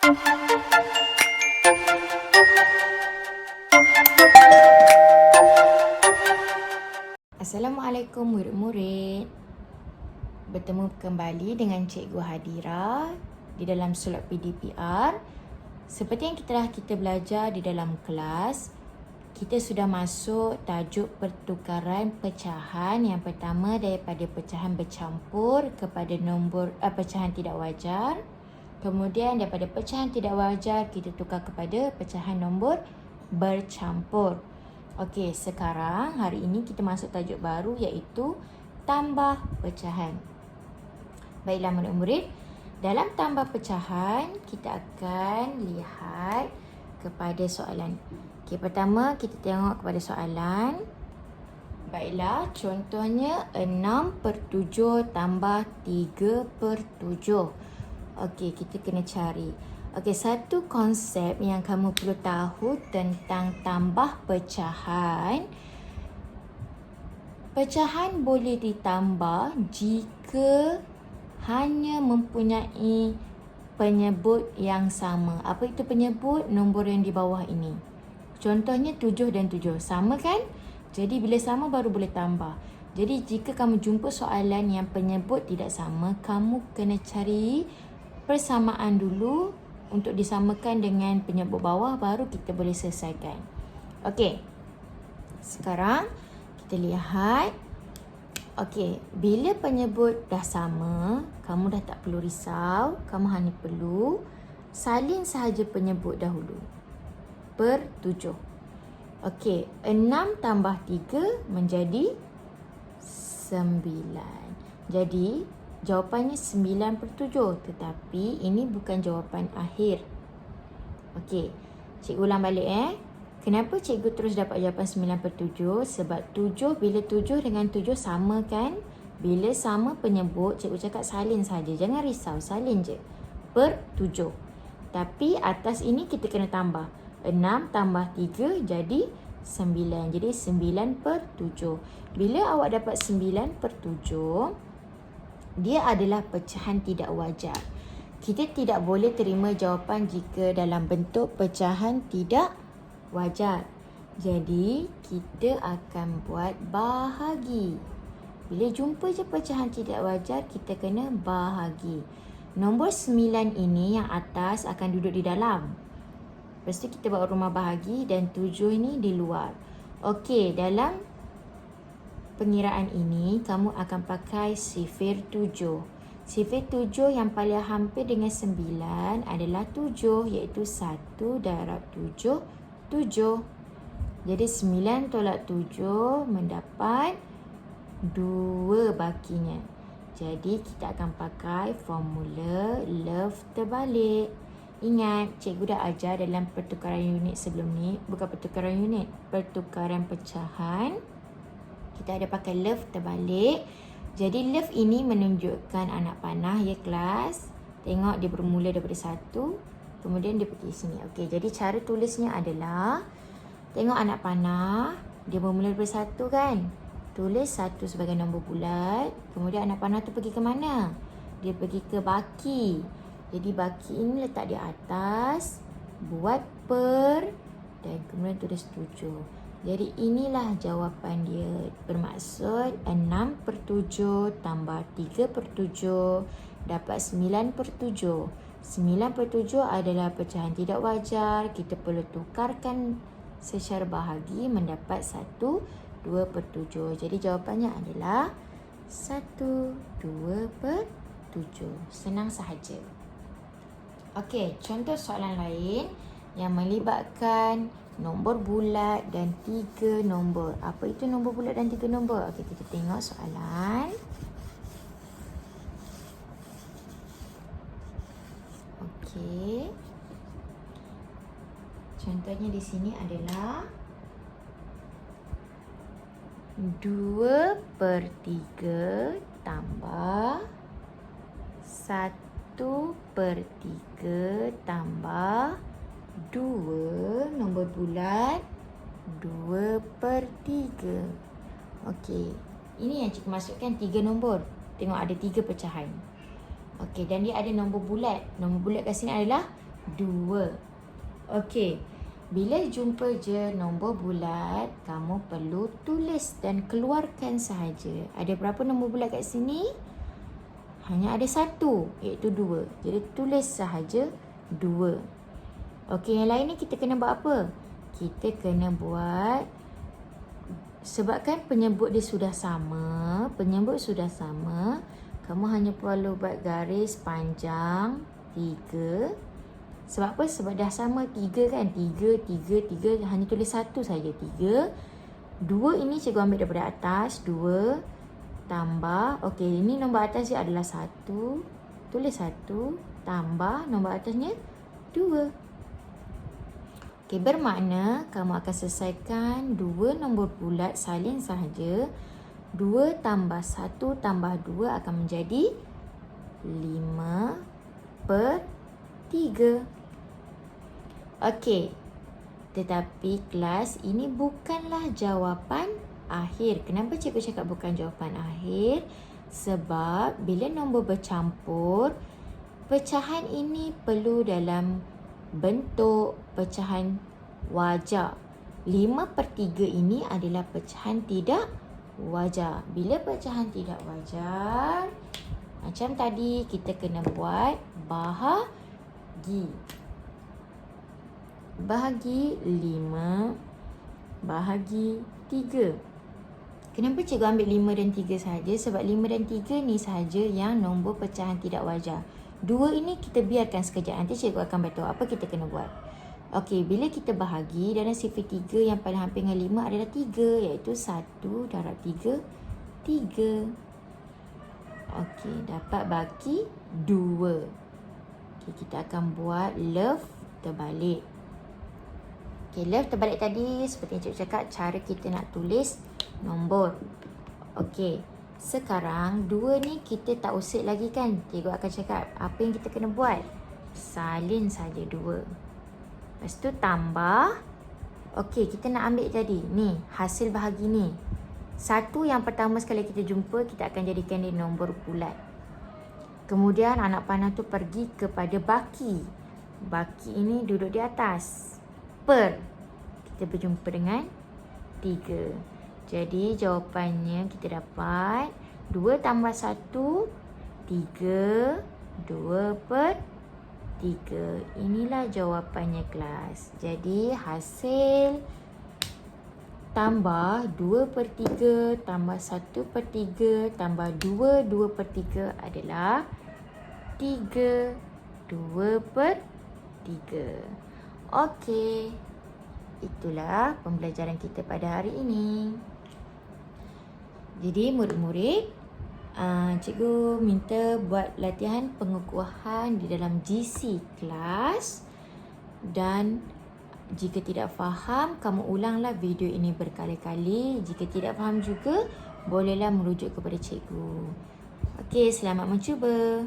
Assalamualaikum murid-murid. Bertemu kembali dengan Cikgu Hadira di dalam sulap PDPR. Seperti yang kita belajar di dalam kelas, kita sudah masuk tajuk pertukaran pecahan. Yang pertama daripada pecahan bercampur kepada nombor pecahan tidak wajar. Kemudian daripada pecahan tidak wajar kita tukar kepada pecahan nombor bercampur. Okey, sekarang hari ini kita masuk tajuk baru iaitu tambah pecahan. Baiklah murid-murid, dalam tambah pecahan kita akan lihat kepada soalan. Okey, pertama kita tengok kepada soalan. Baiklah, contohnya 6/7 tambah 3/7. Okey, kita kena cari. Okey, satu konsep yang kamu perlu tahu tentang tambah pecahan. Pecahan boleh ditambah jika hanya mempunyai penyebut yang sama. Apa itu penyebut? Nombor yang di bawah ini. Contohnya 7 dan 7. Sama kan? Jadi bila sama baru boleh tambah. Jadi jika kamu jumpa soalan yang penyebut tidak sama, kamu kena cari persamaan dulu untuk disamakan dengan penyebut bawah, baru kita boleh selesaikan. Okey. Sekarang kita lihat. Okey, bila penyebut dah sama, kamu dah tak perlu risau, kamu hanya perlu salin sahaja penyebut dahulu. Per 7. Okey, 6 tambah 3 menjadi 9. Jadi jawapannya 9/7, tetapi ini bukan jawapan akhir. Okey, cikgu ulang balik Kenapa cikgu terus dapat jawapan 9/7? Sebab 7, bila 7 dengan 7 sama kan? Bila sama penyebut, cikgu cakap salin saja. Jangan risau, salin je. Per 7. Tapi atas ini kita kena tambah. 6 tambah 3 jadi 9. Jadi 9/7. Bila awak dapat 9/7, dia adalah pecahan tidak wajar. Kita tidak boleh terima jawapan jika dalam bentuk pecahan tidak wajar. Jadi, kita akan buat bahagi. Bila jumpa je pecahan tidak wajar, kita kena bahagi. Nombor 9 ini yang atas akan duduk di dalam. Lepas tu kita buat rumah bahagi dan 7 ini di luar. Okey, dalam pengiraan ini, kamu akan pakai sifir 7. Sifir 7 yang paling hampir dengan 9 adalah 7, iaitu 1 darab 7, 7. Jadi 9 tolak 7 mendapat 2 bakinya. Jadi kita akan pakai formula love terbalik. Ingat, cikgu dah ajar dalam pertukaran unit sebelum ni. Bukan pertukaran unit, pertukaran pecahan. Kita ada pakai love terbalik. Jadi love ini menunjukkan anak panah ya kelas. Tengok dia bermula daripada 1. Kemudian dia pergi sini. Okey, jadi cara tulisnya adalah, tengok anak panah. Dia bermula daripada 1 kan. Tulis 1 sebagai nombor bulat. Kemudian anak panah tu pergi ke mana? Dia pergi ke baki. Jadi baki ini letak di atas. Buat per. Dan kemudian tulis 7. Jadi inilah jawapan dia. Bermaksud 6/7 tambah 3/7 dapat 9/7. 9/7 adalah pecahan tidak wajar. Kita perlu tukarkan secara bahagi mendapat 1, 2/7. Jadi jawapannya adalah 1, 2/7. Senang sahaja. Okey, contoh soalan lain yang melibatkan nombor bulat dan 3 nombor. Apa itu nombor bulat dan 3 nombor? Okey, kita tengok soalan. Okey. Contohnya di sini adalah 2/3 tambah 1/3 tambah 2 nombor bulat 2/3. Okey, ini yang cikgu masukkan 3 nombor. Tengok ada 3 pecahan. Okey, dan dia ada nombor bulat. Nombor bulat kat sini adalah 2. Okey. Bila jumpa je nombor bulat, kamu perlu tulis dan keluarkan sahaja. Ada berapa nombor bulat kat sini? Hanya ada 1, iaitu 2. Jadi tulis sahaja 2. Okey, yang lain ni kita kena buat apa? Kita kena buat, sebabkan penyebut dia sudah sama, kamu hanya perlu buat garis panjang 3. Sebab apa? Sebab dah sama 3 kan? 3, hanya tulis 1 saja, 3. 2 ini cikgu ambil daripada atas, 2 tambah, okey, ini nombor atas dia adalah 1, tulis 1 tambah nombor atasnya 2. Okey, bermakna kamu akan selesaikan 2 nombor bulat salin sahaja. 2 tambah 1 tambah 2 akan menjadi 5/3. Okey, tetapi kelas ini bukanlah jawapan akhir. Kenapa cikgu cakap bukan jawapan akhir? Sebab bila nombor bercampur, pecahan ini perlu dalam bentuk pecahan wajar. 5/3 ini adalah pecahan tidak wajar. Bila pecahan tidak wajar, macam tadi kita kena buat bahagi. Bahagi 5 bahagi 3. Kenapa cikgu ambil 5 dan 3 sahaja? Sebab 5 dan 3 ni sahaja yang nombor pecahan tidak wajar. 2 ini kita biarkan sekejap. Nanti cikgu akan beritahu apa kita kena buat. Okey, bila kita bahagi, dalam sifar 3 yang paling hampir dengan 5 adalah 3, iaitu 1 darab 3, 3. Okey, dapat bagi 2. Okey, kita akan buat love terbalik. Okey, love terbalik tadi seperti yang cikgu cakap, cara kita nak tulis nombor. Okey, sekarang 2 ni kita tak usik lagi kan? Cikgu akan cakap apa yang kita kena buat. Salin saja 2. Lepas tu tambah. Okey, kita nak ambil tadi ni hasil bahagi ni. 1 yang pertama sekali kita jumpa, kita akan jadikan dia nombor bulat. Kemudian anak panah tu pergi kepada baki. Baki ini duduk di atas. Per. Kita berjumpa dengan 3. Jadi jawapannya kita dapat 2 tambah 1, 3. 2/3. Inilah jawapannya kelas. Jadi hasil tambah 2/3 tambah 1/3 tambah 2, 2/3 adalah 3, 2/3. Okey, itulah pembelajaran kita pada hari ini. Jadi murid-murid, cikgu minta buat latihan pengukuhan di dalam GC kelas. Dan jika tidak faham, kamu ulanglah video ini berkali-kali. Jika tidak faham juga, bolehlah merujuk kepada cikgu. Okey, selamat mencuba.